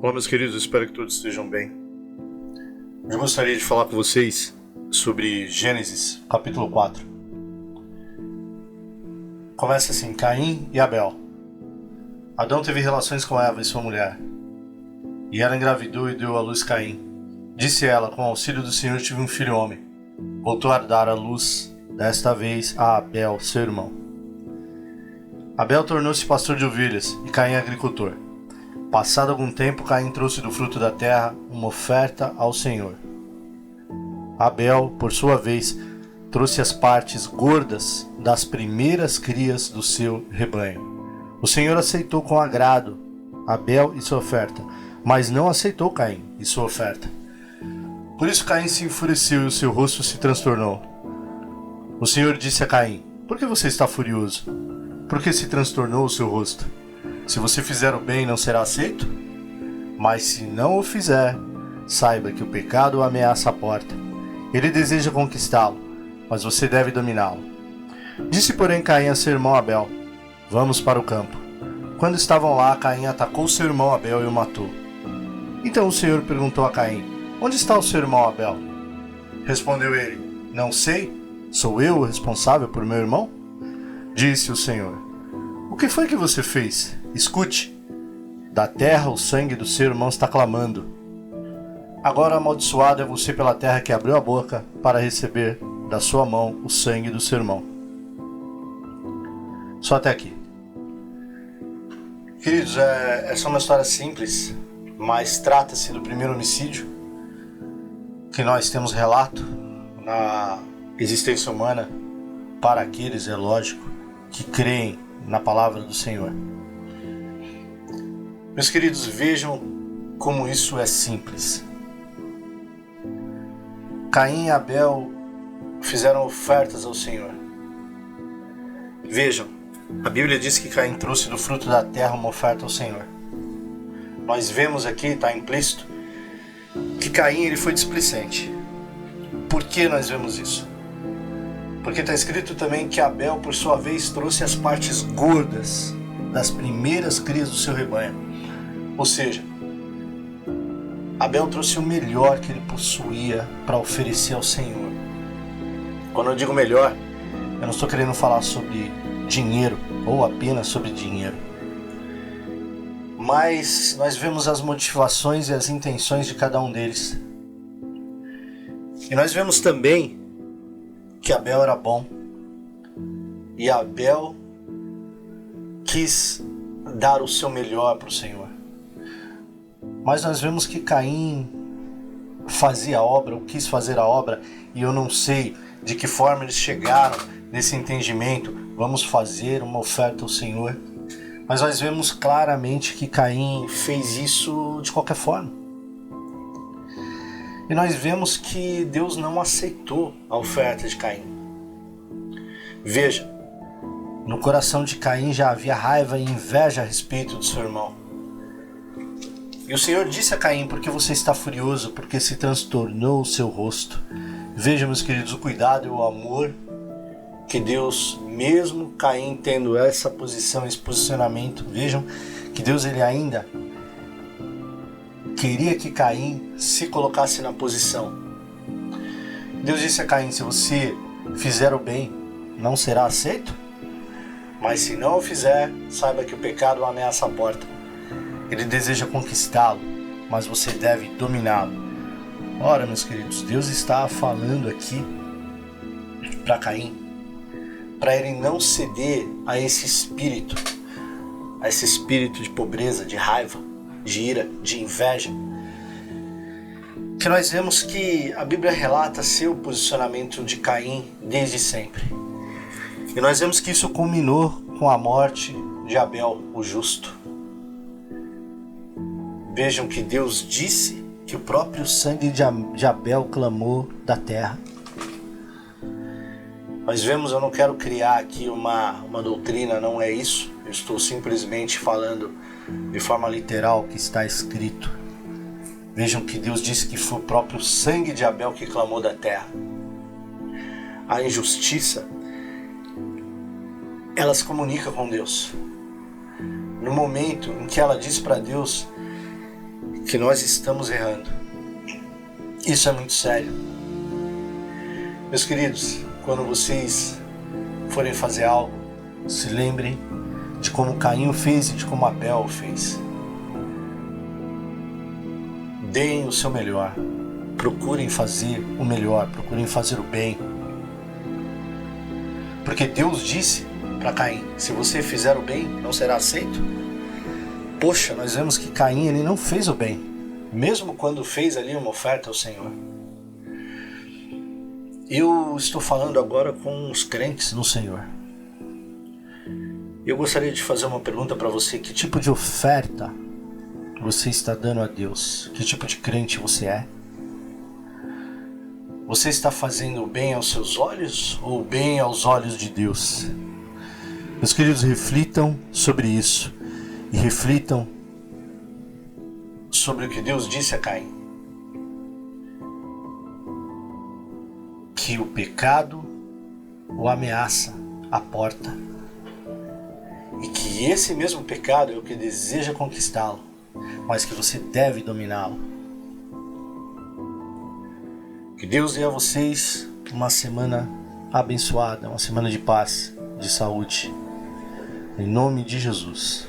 Olá, meus queridos, espero que todos estejam bem. Eu gostaria de falar com vocês sobre Gênesis, capítulo 4. Começa assim: Caim e Abel. Adão teve relações com Eva, sua mulher, e ela engravidou e deu à luz Caim. Disse ela: com o auxílio do Senhor tive um filho homem. Voltou a dar à luz, desta vez a Abel, seu irmão. Abel tornou-se pastor de ovelhas e Caim agricultor. Passado algum tempo, Caim trouxe do fruto da terra uma oferta ao Senhor. Abel, por sua vez, trouxe as partes gordas das primeiras crias do seu rebanho. O Senhor aceitou com agrado Abel e sua oferta, mas não aceitou Caim e sua oferta. Por isso Caim se enfureceu e o seu rosto se transtornou. O Senhor disse a Caim: por que você está furioso? Por que se transtornou o seu rosto? Se você fizer o bem, não será aceito? Mas se não o fizer, saiba que o pecado ameaça a porta. Ele deseja conquistá-lo, mas você deve dominá-lo. Disse, porém, Caim a seu irmão Abel: vamos para o campo. Quando estavam lá, Caim atacou seu irmão Abel e o matou. Então o Senhor perguntou a Caim: onde está o seu irmão Abel? Respondeu ele: não sei, sou eu o responsável por meu irmão? Disse o Senhor: o que foi que você fez? Escute, da terra o sangue do seu irmão está clamando. Agora amaldiçoado é você pela terra que abriu a boca para receber da sua mão o sangue do seu irmão. Só até aqui. Queridos, essa é uma história simples, mas trata-se do primeiro homicídio que nós temos relato na existência humana para aqueles, é lógico, que creem na palavra do Senhor. Meus queridos, vejam como isso é simples. Caim e Abel fizeram ofertas ao Senhor. Vejam, a Bíblia diz que Caim trouxe do fruto da terra uma oferta ao Senhor. Nós vemos aqui, está implícito, que Caim ele foi displicente. Por que nós vemos isso? Porque está escrito também que Abel, por sua vez, trouxe as partes gordas das primeiras crias do seu rebanho. Ou seja, Abel trouxe o melhor que ele possuía para oferecer ao Senhor. Quando eu digo melhor, eu não estou querendo falar sobre dinheiro ou apenas sobre dinheiro. Mas nós vemos as motivações e as intenções de cada um deles. E nós vemos também que Abel era bom. E Abel quis dar o seu melhor para o Senhor. Mas nós vemos que Caim fazia a obra, ou quis fazer a obra, e eu não sei de que forma eles chegaram nesse entendimento: vamos fazer uma oferta ao Senhor. Mas nós vemos claramente que Caim fez isso de qualquer forma. E nós vemos que Deus não aceitou a oferta de Caim. Veja, no coração de Caim já havia raiva e inveja a respeito do seu irmão. E o Senhor disse a Caim: por que você está furioso? Porque se transtornou o seu rosto. Vejam, meus queridos, o cuidado e o amor que Deus, mesmo Caim tendo essa posição, esse posicionamento, vejam que Deus ele ainda queria que Caim se colocasse na posição. Deus disse a Caim: se você fizer o bem, não será aceito? Mas se não o fizer, saiba que o pecado ameaça a porta. Ele deseja conquistá-lo, mas você deve dominá-lo. Ora, meus queridos, Deus está falando aqui para Caim, para ele não ceder a esse espírito de pobreza, de raiva, de ira, de inveja. Que nós vemos que a Bíblia relata seu posicionamento de Caim desde sempre. E nós vemos que isso culminou com a morte de Abel, o justo. Vejam que Deus disse que o próprio sangue de Abel clamou da terra. Nós vemos, eu não quero criar aqui uma doutrina, não é isso. Eu estou simplesmente falando de forma literal o que está escrito. Vejam que Deus disse que foi o próprio sangue de Abel que clamou da terra. A injustiça, ela se comunica com Deus. No momento em que ela diz para Deus que nós estamos errando. Isso é muito sério. Meus queridos, quando vocês forem fazer algo, se lembrem de como Caim o fez e de como Abel o fez. Deem o seu melhor. Procurem fazer o melhor, procurem fazer o bem. Porque Deus disse para Caim, se você fizer o bem, não será aceito. Poxa, nós vemos que Caim ele não fez o bem, mesmo quando fez ali uma oferta ao Senhor. Eu estou falando agora com os crentes no Senhor. Eu gostaria de fazer uma pergunta para você. Que tipo de oferta você está dando a Deus? Que tipo de crente você é? Você está fazendo o bem aos seus olhos ou o bem aos olhos de Deus? Meus queridos, reflitam sobre isso. E reflitam sobre o que Deus disse a Caim. Que o pecado o ameaça à porta. E que esse mesmo pecado é o que deseja conquistá-lo, mas que você deve dominá-lo. Que Deus dê a vocês uma semana abençoada, uma semana de paz, de saúde. Em nome de Jesus.